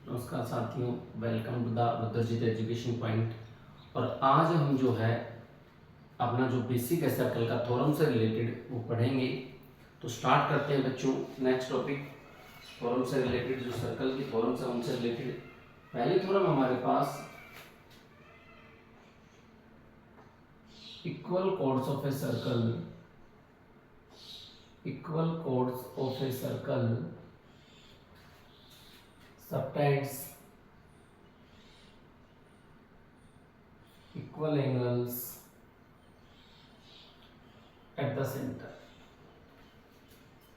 नमस्कार साथियों, welcome to the Rudrajit education point. और आज हम जो है अपना जो बेसिक है सर्कल का थ्योरम से रिलेटेड वो पढ़ेंगे। तो स्टार्ट करते हैं बच्चों। नेक्स्ट टॉपिक थ्योरम से रिलेटेड, जो सर्कल की थ्योरम से उनसे रिलेटेड पहले थ्योरम हमारे पास equal chords of a circle, equal chords of a circle subtends equal angles at the center,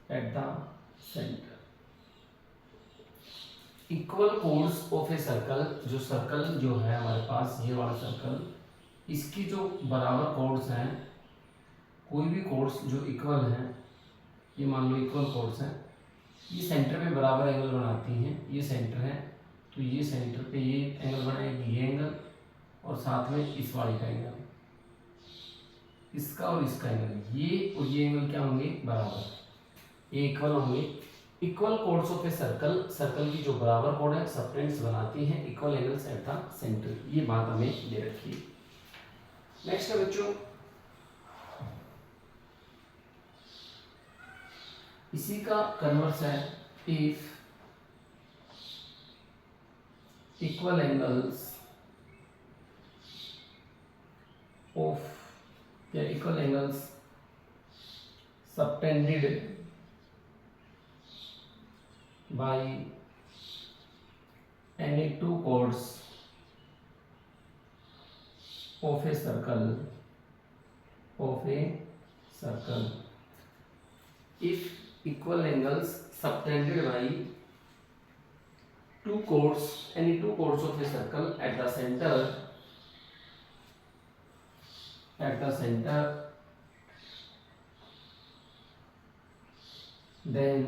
at the center। Equal chords of a circle, जो circle जो है हमारे पास ये वाला सर्कल, इसकी जो बराबर कोड्स हैं, कोई भी कोड्स जो इक्वल हैं, ये मान लो इक्वल कोड्स हैं, ये सेंटर पे बराबर एंगल बनाती हैं। ये सेंटर है तो ये सेंटर पे ये एंगल बनाएगी, ये एंगल, और साथ में इस वाले का एंगल, इसका और इसका एंगल, ये और ये एंगल क्या होंगे, बराबर, ये इक्वल होंगे। Equal chords of a circle, circle की जो बराबर कोड है सबटेंड्स बनाती हैं equal angles at the centre. ये बात हमें दे रखी है। नेक्स्ट है बच्चों, इसी का कन्वर्स है, इफ इक्वल एंगल्स ऑफ या equal angles subtended by any two codes of a circle, of a circle, if equal angles subtended by two chords, any two chords of a circle at the center, then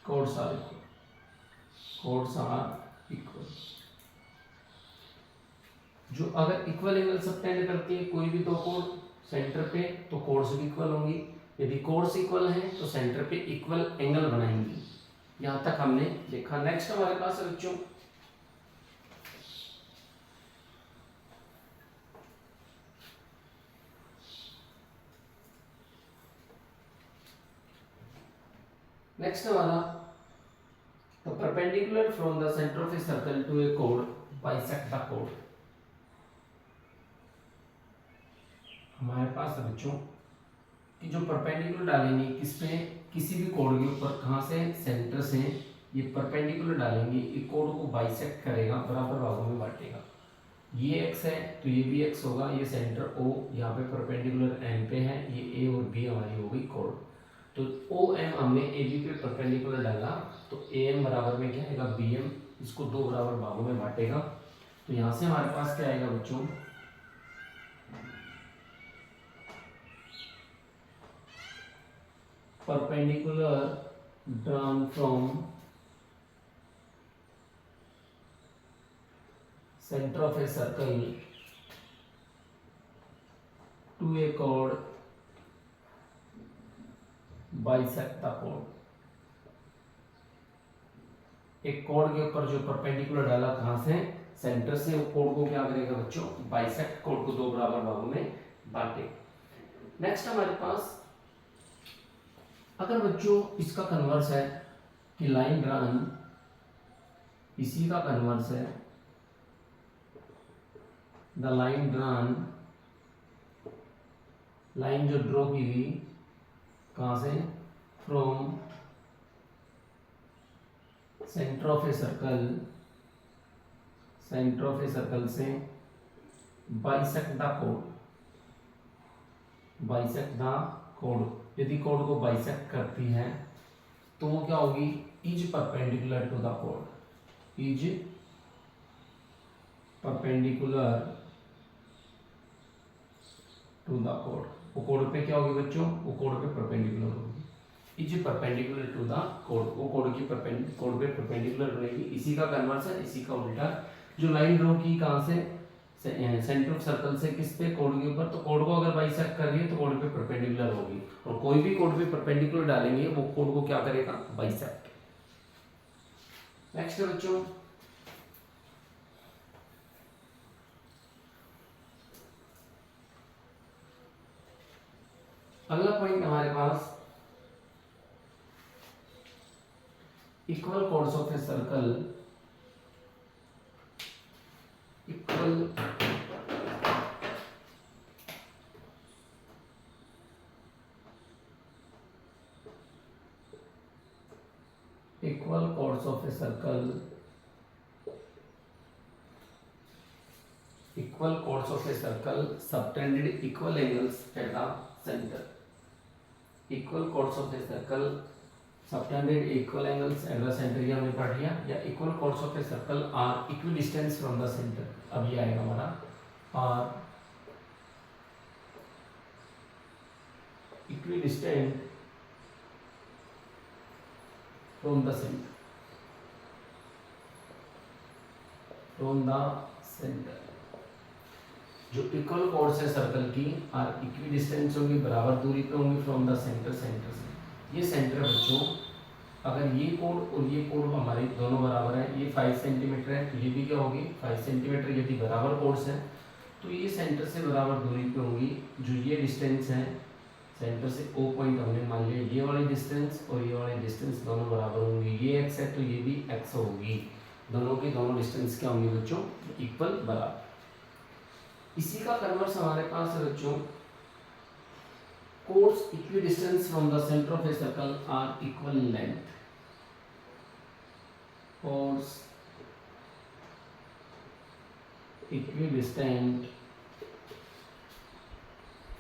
chords are equal, chords are equal। जो अगर equal angle subtend करती है कोई भी दो code centre पे, तो codes भी इक्वल होंगी। यदि कोड्स इक्वल हैं तो सेंटर पे इक्वल एंगल बनाएंगी। यहां तक हमने देखा। नेक्स्ट हमारे पास है बच्चों, नेक्स्ट हमारा तो perpendicular from the centre of a circle to A code bisect the code. हमारे पास है बच्चों कि जो परपेंडिकुलर डालेंगे किस पे, किसी भी कोड के ऊपर, कहाँ से, सेंटर से ये परपेंडिकुलर डालेंगे, ये कोड को बाइसेक्ट करेगा, बराबर भागों में बांटेगा। ये एक्स है तो ये भी एक्स होगा, ये सेंटर ओ यहाँ पे परपेंडिकुलर एम पे है, ये ए और बी हमारी हो गई कोड। तो ओ एम हमने ए बी पे परपेंडिकुलर डाला, तो ए एम बराबर में क्या आएगा, बी एम, इसको दो बराबर भागों में बांटेगा। तो यहाँ से हमारे पास क्या आएगा बच्चों, perpendicular drawn from center of a circle to a chord bisect the chord। एक कोड के ऊपर जो परपेंडिकुलर डाला कहां से, सेंटर से, वो कोड को क्या करेगा बच्चों, बाइसेक्ट, कोड को दो बराबर भागों में बांटे। नेक्स्ट हमारे पास, अगर बच्चों इसका कन्वर्स है कि लाइन ड्रॉन, इसी का कन्वर्स है द लाइन ड्रॉन, लाइन जो ड्रॉ की हुई कहां से, from centre of a circle, centre of a circle से bisect the code, bisect the code. यदि कोड को बाइसेक्ट करती है तो वो क्या होगी, is perpendicular to the code, is perpendicular to the code. वो कोड पे क्या होगी बच्चों, वो कोड पे परपेंडिकुलर होगी, is perpendicular to the code, वो कोड की कोड पे परपेंडिकुलर रहेगी। इसी का कन्वर्स है, इसी का उल्टा। जो लाइन ड्रॉ की कहां से, सेंटर ऑफ सर्कल से किस पे, कोड के ऊपर, तो कोड को अगर बाइसेक्ट कर रही है तो कोड पे परपेंडिकुलर होगी, और कोई भी कोड पे परपेंडिकुलर डालेंगे वो कोड को क्या करेगा, बाइसेक्ट। नेक्स्ट है बच्चों अगला पॉइंट हमारे पास equal chords of a circle equal chords of a circle equal chords of a circle subtended equal angles at the center equal chords of a circle subtended equal angles at the center ये हमने पढ़ लिया या equal chords of a circle are equidistant from the center अब ये आएगा हमारा are equidistant from the center जो इक्वल कोर्स है सर्कल की आर इक्विडिस्टेंस होंगी बराबर दूरी पे होंगी फ्रॉम द सेंटर से ये सेंटर बच्चों अगर ये कोड और ये कोड हमारे दोनों बराबर है ये 5 सेंटीमीटर है तो ये भी क्या होगी 5 सेंटीमीटर यदि बराबर कोर्स है तो ये सेंटर से बराबर दूरी पे होंगी जो ये डिस्टेंस है सेंटर से ओ पॉइंट हमने मान लिया ये वाली डिस्टेंस और ये वाली डिस्टेंस दोनों बराबर होंगी ये एक्स है तो ये भी एक्स होगी दोनों की दोनों डिस्टेंस क्या होंगी बच्चों इक्वल बराबर इसी का कन्वर्स हमारे पास है बच्चों chords equidistance from the centre of a circle are equal length chords equidistant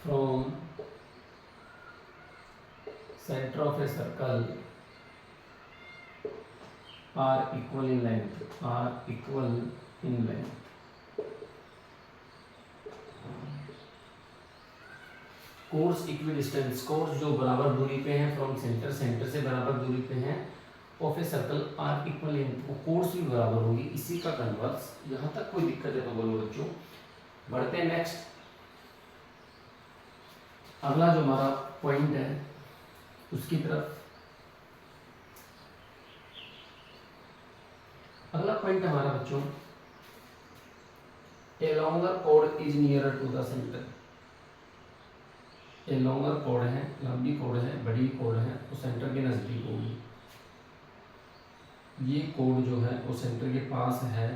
from center of a circle are equal in length chords equidistance chords जो बराबर दूरी पे है फ्रॉम सेंटर से बराबर दूरी पे है of a circle are equal in वो कोर्स भी बराबर होगी इसी का कन्वर्स यहाँ तक कोई दिक्कत है तो बोलो बच्चों बढ़ते हैं नेक्स्ट अगला जो हमारा पॉइंट है उसकी तरफ अगला पॉइंट हमारा बच्चों a longer code is nearer to the centre a longer कोड है लंबी कोड है बड़ी कोड है वो सेंटर के नजदीक होगी ये कोड जो है वो सेंटर के पास है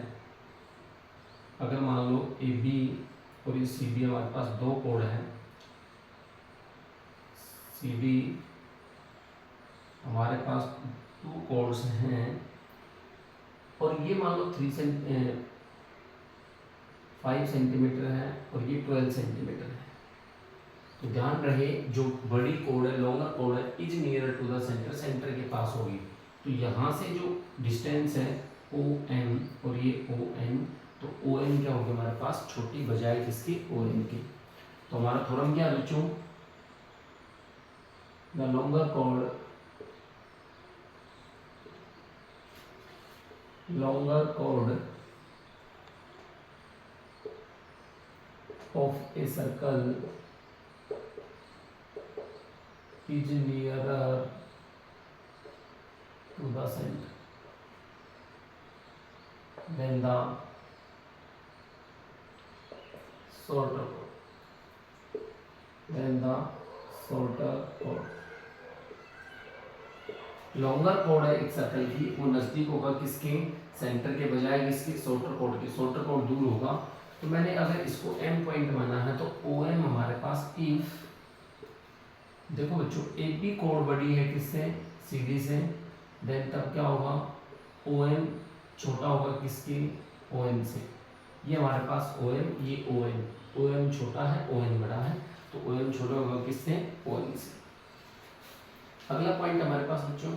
अगर मान लो ए बी और ये सी बी हमारे पास दो कोड है सी बी हमारे पास 2 कोड्स हैं और ये मान लो 5 सेंटीमीटर है और ये 12 सेंटीमीटर है तो ध्यान रहे जो बड़ी कोड है लॉन्गर कोड है is nearer to the centre के पास होगी तो यहाँ से जो डिस्टेंस है ओ एम और ये ओ एन तो ओ एन क्या होगी हमारे पास छोटी बजाय किसकी ओ एन की तो हमारा थ्योरम क्या है बच्चों the longer chord of a circle is nearer to the center than the shorter chord longer कोड है एक सर्कल की वो नजदीक होगा किसके सेंटर के बजाय किसके शॉर्टर कोड के शॉर्टर कोड दूर होगा तो मैंने अगर इसको एम पॉइंट माना है तो ओ एम हमारे पास इफ देखो बच्चों ए बी कोड बड़ी है किससे सी डी से देन तब क्या होगा ओ एम छोटा होगा किसके ओ एम से ये हमारे पास ओ एम ये ओ एम छोटा है ओ एन बड़ा है तो ओ एम छोटा होगा किससे ओ एन से अगला पॉइंट हमारे पास बच्चों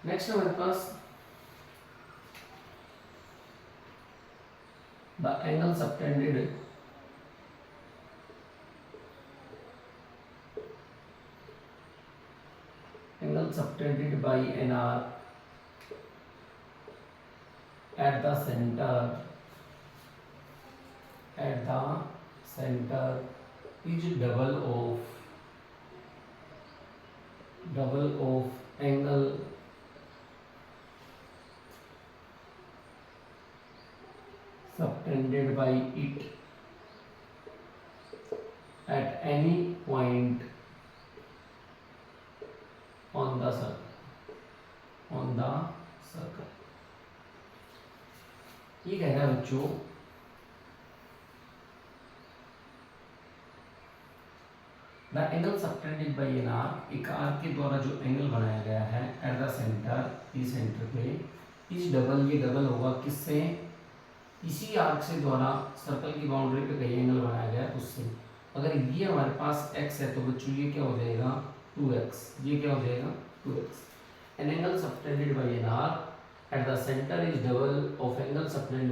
नेक्स्ट हमारे पास the angle subtended by an arc at the center is double of angle subtended by it at any point on the circle। ये कह रहा है बच्चों the angle subtended by an arc, एक आर्क के द्वारा जो एंगल बनाया गया है एट द सेंटर, इस सेंटर पे, इस डबल, ये डबल होगा किससे, इसी आर्क से द्वारा सर्कल की बाउंड्री पे कहीं एंगल बनाया गया उससे। अगर ये हमारे पास x है तो बच्चों ये क्या हो जाएगा 2x, ये क्या हो जाएगा 2x। An angle subtended by an arc at the centre is double of angle subtended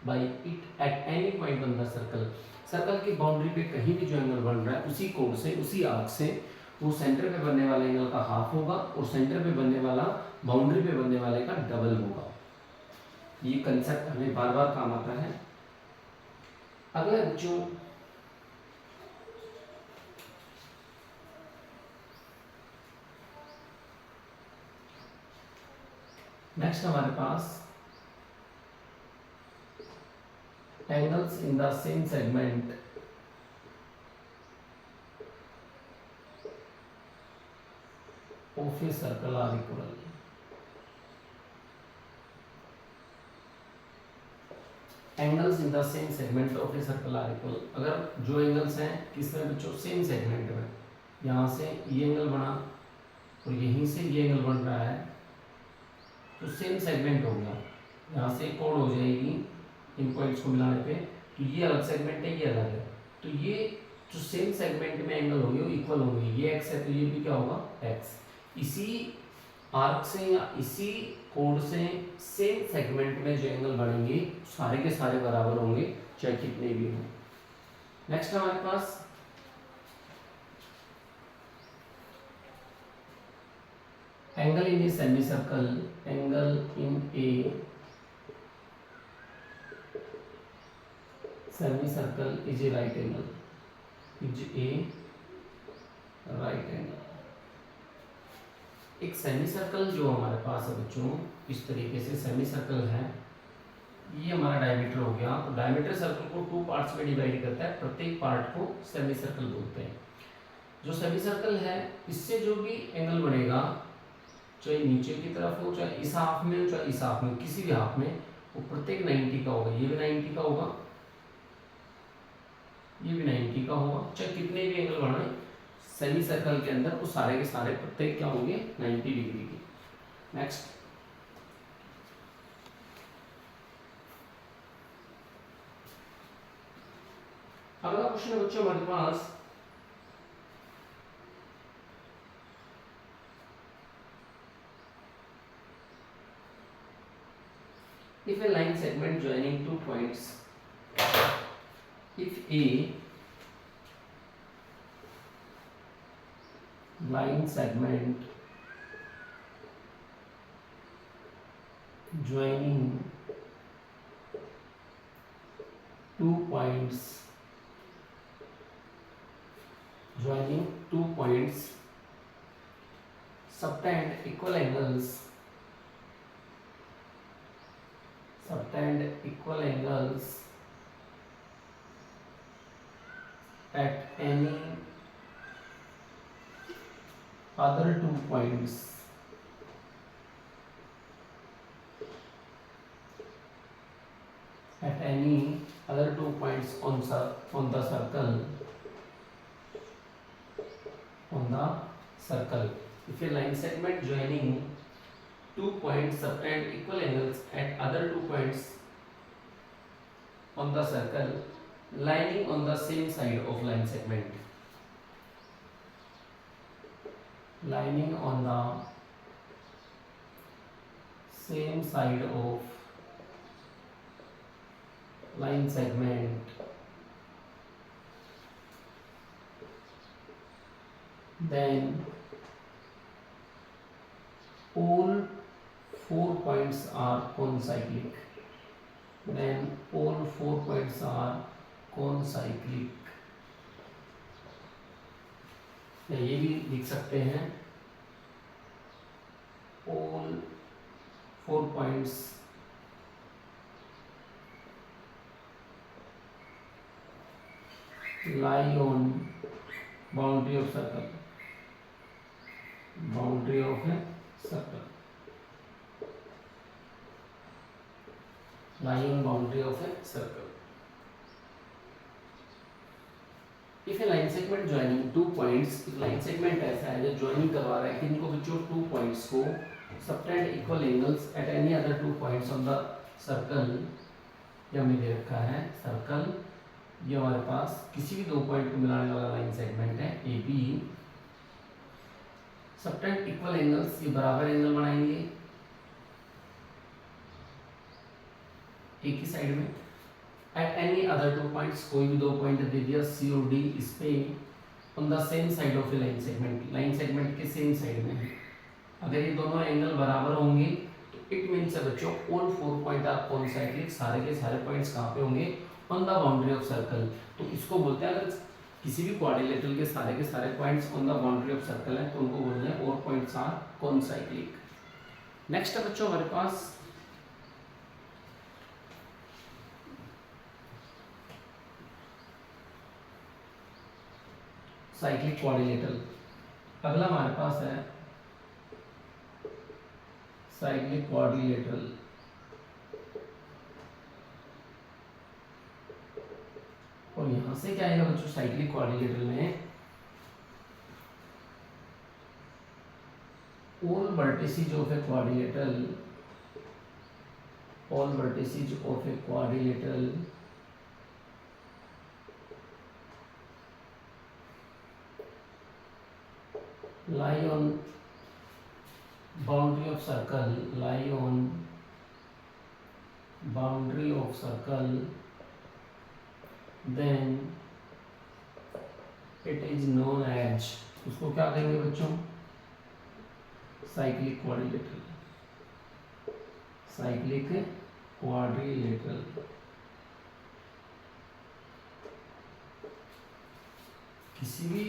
by it at any point on the circle. Circle की बाउंड्री पे कहीं भी जो एंगल बन रहा है उसी कोण से, उसी आर्क से, वो सेंटर पे बनने वाले एंगल का हाफ होगा और सेंटर पे बनने वाला, बाउंड्री पे बनने वाले का डबल होगा। ये कंसेप्ट हमें बार बार काम आता है। अगला जो नेक्स्ट हमारे पास angles in the same segment of a circle are equal। Angles in the same segment of a circle are equal. अगर जो एंगल्स हैं किसमें बच्चों, सेम सेगमेंट में, यहाँ से ये एंगल बना और यहीं से ये एंगल बन रहा है तो सेम सेगमेंट हो गया, यहाँ से कोण हो जाएगी इन पॉइंट्स को मिलाने पे, तो ये अलग सेगमेंट है, ये अलग है, तो ये जो सेम सेगमेंट में एंगल होंगे वो इक्वल होंगे। ये x है तो ये भी क्या होगा x। इसी आर्क से या इसी कोण से सेम सेगमेंट में जो एंगल बनेंगे सारे के सारे बराबर होंगे चाहे कितने भी हों। नेक्स्ट हमारे पास angle in a semicircle, angle in a semicircle is a right angle, is a right angle। एक सेमी सर्कल जो हमारे पास है बच्चों इस तरीके से सेमी सर्कल है, ये हमारा डायमीटर हो गया। तो डायमीटर सर्कल को 2 पार्ट्स में डिवाइड करता है, प्रत्येक पार्ट को सेमी सर्कल बोलते हैं। जो सेमी सर्कल है इससे जो भी एंगल बनेगा, चाहे नीचे की तरफ हो, चाहे इस हाफ में हो, चाहे इस हाफ में, किसी भी हाफ में, वो प्रत्येक 90 का होगा। ये भी 90 का होगा, ये भी 90 का होगा, चाहे कितने भी एंगल बनाए सेमी सर्कल के अंदर, वो सारे के सारे प्रत्येक क्या होंगे 90 डिग्री के। नेक्स्ट अगला क्वेश्चन है बच्चों हमारे पास, if a line segment joining 2 points, if a line segment joining 2 points subtend equal angles at any other 2 points on the circle, if a line segment joining 2 points subtend equal angles at other 2 points on the circle lying on the same side of line segment, lining on the same side of line segment, then all 4 points are concyclic, then all 4 points are concyclic, या ये भी लिख सकते हैं all 4 points lie on boundary of circle, boundary of a circle, lie on boundary of a circle. If a line segment joining 2 points, if line segment ऐसा है जो joining करवा रहा है कि इनको बच्चों 2 points को subtend equal angles at any other 2 points on the circle, ये हमने दे रखा है सर्कल, ये हमारे पास किसी भी 2 पॉइंट को मिलाने वाला लाइन सेगमेंट है A B, subtend equal angles, ये बराबर एंगल बनाएंगे एक ही साइड में एट एनी अदर 2 पॉइंट्स, कोई भी 2 पॉइंट दे दिया सी और डी इस पे on the same side of A line segment, line segment के सेम साइड में है। अगर ये दोनों एंगल बराबर होंगे तो इट मीन्स बच्चों ऑल 4 पॉइंट आर कॉन्साइक्लिक, सारे के सारे पॉइंट्स कहाँ पे होंगे on the boundary of circle. तो इसको बोलते हैं अगर किसी भी क्वाड्रिलेटरल के सारे points on the boundary of circle है तो उनको बोलते हैं और पॉइंट्स आर कॉन्साइक्लिक। नेक्स्ट है बच्चों हमारे पास साइक्लिक क्वाड्रिलेटरल। अगला हमारे पास है साइक्लिक क्वाड्रिलेटरल। और यहां से क्या आएगा बच्चों साइक्लिक क्वाड्रिलेटरल में all vertices of a quadrilateral, all vertices of a quadrilateral lie on boundary of circle, lie on boundary of circle, then it is known as, उसको क्या कहेंगे बच्चों साइक्लिक क्वाड्रिलेटरल, साइक्लिक क्वाड्रिलेटरल। किसी भी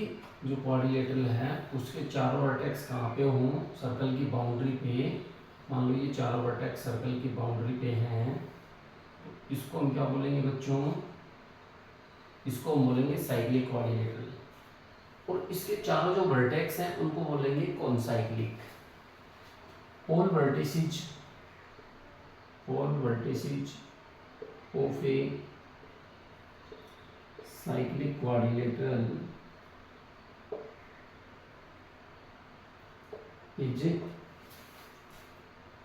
जो quadrilateral है उसके चारों वर्टेक्स कहाँ पे हों सर्कल की बाउंड्री पे, मान लो ये चारों वर्टेक्स सर्कल की बाउंड्री पे हैं, तो इसको हम क्या बोलेंगे बच्चों, इसको हम बोलेंगे साइक्लिक क्वाड्रिलेटरल। और इसके चारों जो वर्टेक्स हैं उनको बोलेंगे concyclic. all vertices of a cyclic quadrilateral is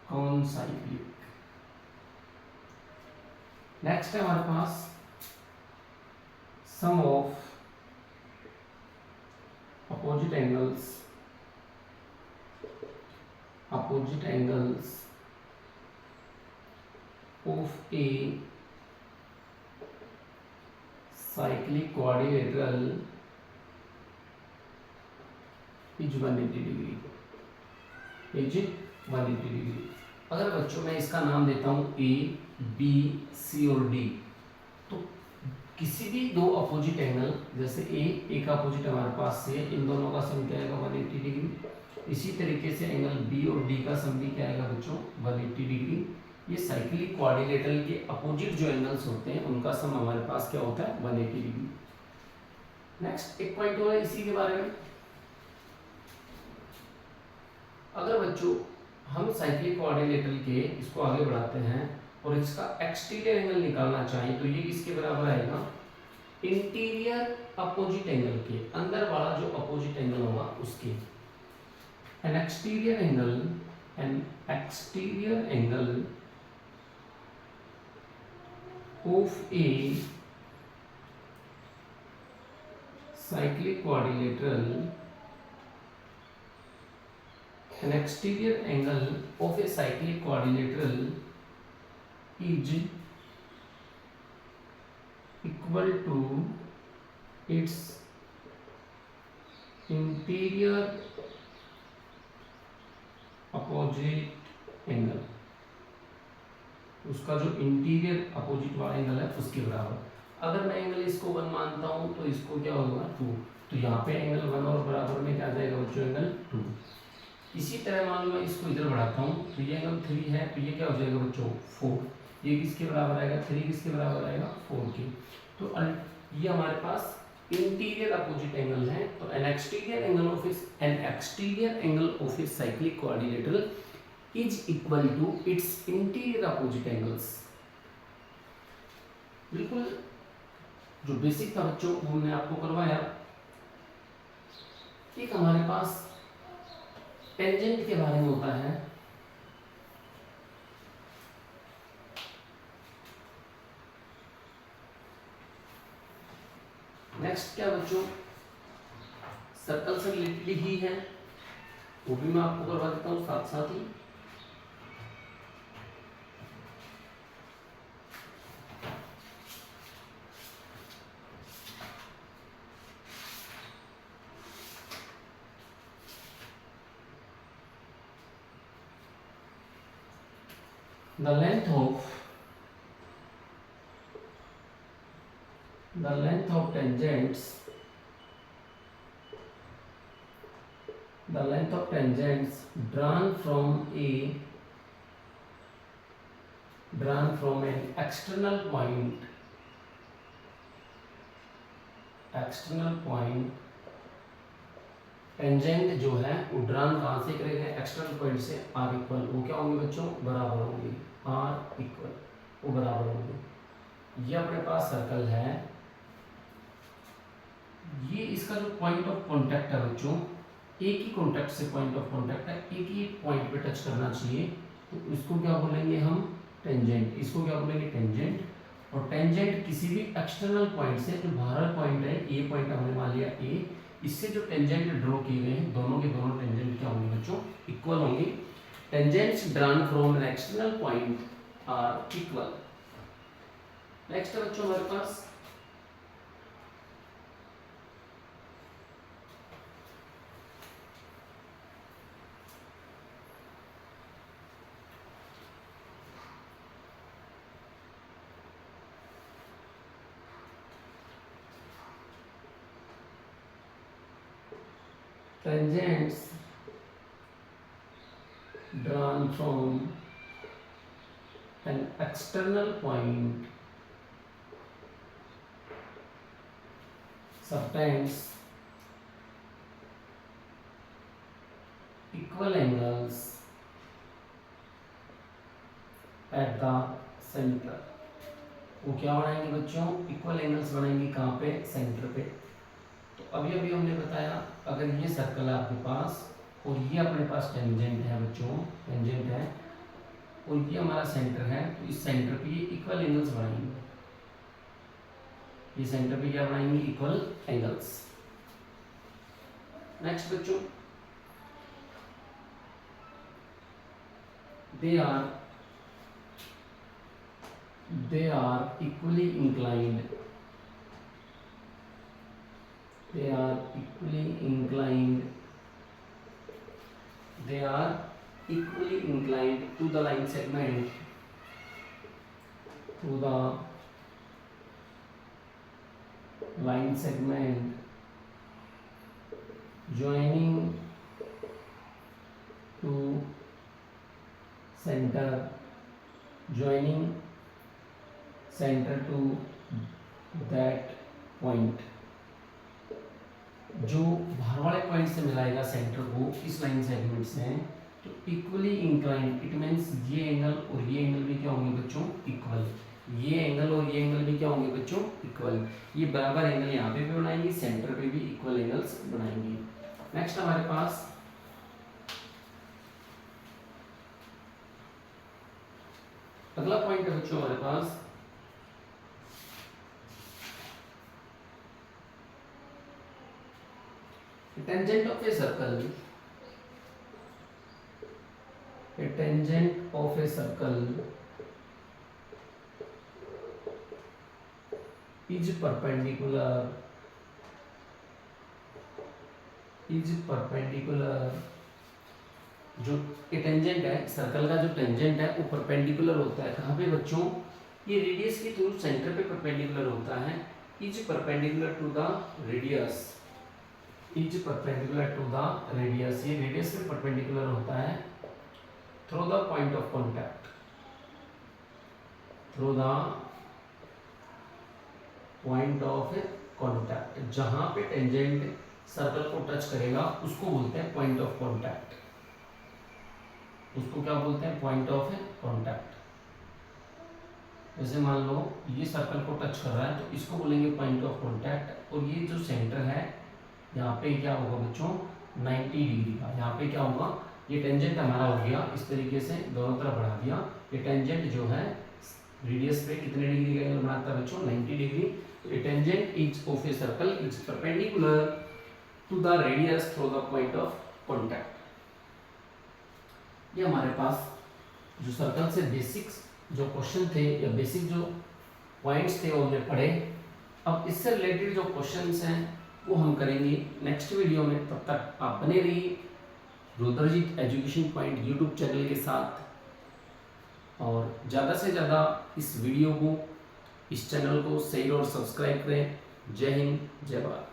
concyclic। Next है हमारे पास sum of opposite angles of a cyclic quadrilateral is 180 degree, is 180 degree. अगर बच्चों मैं इसका नाम देता हूँ ए बी सी और डी, तो किसी भी दो अपोजिट एंगल, जैसे ए का अपोजिट हमारे पास से, इन दोनों का सम क्या आएगा 180 डिग्री। इसी तरीके से एंगल बी और डी का सम भी क्या आएगा बच्चों 180 डिग्री। ये साइक्लिक क्वाड्रिलेटरल के अपोजिट जो एंगल्स होते हैं उनका सम हमारे पास क्या होता है 180 डिग्री। नेक्स्ट एक पॉइंट और है इसी के बारे में, अगर बच्चों हम साइक्लिक क्वाड्रिलेटरल के इसको आगे बढ़ाते हैं और इसका एक्सटीरियर एंगल निकालना चाहें तो ये किसके बराबर आएगा, इंटीरियर अपोजिट एंगल के, अंदर वाला जो अपोजिट एंगल होगा उसके। N exterior angle of a cyclic quadrilateral, an exterior angle of a cyclic quadrilateral is equal to its interior opposite angle, उसका जो इंटीरियर अपोजिट वाला एंगल है उसके बराबर। अगर मैं एंगल इसको 1 मानता हूं तो इसको क्या होगा 2, तो यहाँ पे एंगल 1 और बराबर में क्या आ जाएगा बच्चों, एंगल 2। इसी तरह मान लो मैं इसको इधर बढ़ाता हूँ, तो ये एंगल 3 है, तो ये क्या हो जाएगा बच्चों, 4। ये किसके बराबर आएगा, 3 किसके बराबर आएगा, 4 के। तो ये हमारे पास इंटीरियर अपोजिट एंगल है। तो एन एक्सटीरियर एंगल ऑफ इस cyclic coordinator is equal to its interior opposite angles. बिल्कुल जो बेसिक था बच्चों वो हमने आपको करवाया। एक हमारे पास टेंजेंट के बारे में होता है। नेक्स्ट क्या बच्चों, सर्कल से रिलेटेड ही है, वो भी मैं आपको करवा देता हूँ साथ साथ ही। The length of tangents drawn from an external point tangent जो है वो ड्रान कहाँ से करेंगे, एक्सटर्नल पॉइंट से, आर इक्वल, वो क्या होंगे बच्चों, बराबर होंगे, आर इक्वल, वो बराबर होंगे। ये अपने पास सर्कल है, ये इसका जो पॉइंट ऑफ कांटेक्ट है बच्चों, एक ही कांटेक्ट से पॉइंट ऑफ कांटेक्ट है, एक ही पॉइंट पे टच करना चाहिए, तो इसको क्या बोलेंगे हम, टेंजेंट। इसको क्या बोलेंगे, टेंजेंट। और टेंजेंट किसी भी एक्सटर्नल पॉइंट से, जो बाहर पॉइंट है, ए पॉइंट हमने मान लिया ए, इससे जो टेंजेंट ड्रॉ किए गए हैं, दोनों के दोनों टेंजेंट क्या होंगे बच्चों, इक्वल होंगे। Tangents drawn from an external point are equal. Next है बच्चों हमारे पास tangents drawn from an external point subtends equal angles at the center। वो क्या बनाएंगे बच्चों, इक्वल एंगल्स बनाएंगे, कहाँ पे, सेंटर पे। तो अभी अभी हमने बताया, अगर ये सर्कल है आपके पास और ये अपने पास टेंजेंट है बच्चों, टेंजेंट है, और ये हमारा सेंटर है, तो इस सेंटर पे ये इक्वल एंगल्स बनाएंगे। ये सेंटर पे क्या बनाएंगे, इक्वल एंगल्स। नेक्स्ट बच्चों, they are equally inclined to the line segment joining to center to that point। जो बाहर वाले पॉइंट से मिलाएगा सेंटर को इस लाइन सेगमेंट से, तो इक्वली इंक्लाइंड, इट मींस ये एंगल और ये एंगल भी क्या होंगे बच्चों, इक्वल। ये एंगल और ये एंगल भी क्या होंगे बच्चों, इक्वल। ये बराबर एंगल यहाँ पे भी बनाएंगे, सेंटर पे भी इक्वल एंगल्स बनाएंगे। नेक्स्ट हमारे पास अगला पॉइंट है बच्चों हमारे पास tangent of a circle is perpendicular जो टेंजेंट है, सर्कल का जो टेंजेंट है वो परपेंडिकुलर होता है, कहाँ पे बच्चों, ये रेडियस के थ्रू सेंटर पे परपेंडिकुलर होता है। Is perpendicular to the radius is perpendicular to the radius, ये रेडियस में परपेंडिकुलर होता है through the point of contact, through the point of contact, जहां पे टेंजेंट सर्कल को टच करेगा उसको बोलते हैं पॉइंट ऑफ कॉन्टैक्ट, उसको क्या बोलते हैं, पॉइंट ऑफ कॉन्टैक्ट। जैसे मान लो ये सर्कल को टच कर रहा है तो इसको बोलेंगे पॉइंट ऑफ कॉन्टैक्ट, और ये जो सेंटर है यहाँ पे क्या होगा बच्चों 90 डिग्री का, यहाँ पे क्या होगा, ये टेंजेंट हमारा हो गया इस तरीके से दोनों तरफ बढ़ा दिया, ये टेंजेंट जो है रेडियस पे कितने डिग्री का एंगल बनाता है बच्चों 90 डिग्री। तो ये tangent is of a circle is perpendicular to the radius through the point of contact. ये हमारे पास जो सर्कल से बेसिक्स जो क्वेश्चन थे या बेसिक जो पॉइंट्स थे वो हमने पढ़े। अब इससे रिलेटेड जो क्वेश्चंस हैं वो हम करेंगे नेक्स्ट वीडियो में। तब तक आप बने रहिए रुद्रजीत एजुकेशन पॉइंट यूट्यूब चैनल के साथ, और ज़्यादा से ज़्यादा इस वीडियो को, इस चैनल को शेयर और सब्सक्राइब करें। जय हिंद, जय भारत।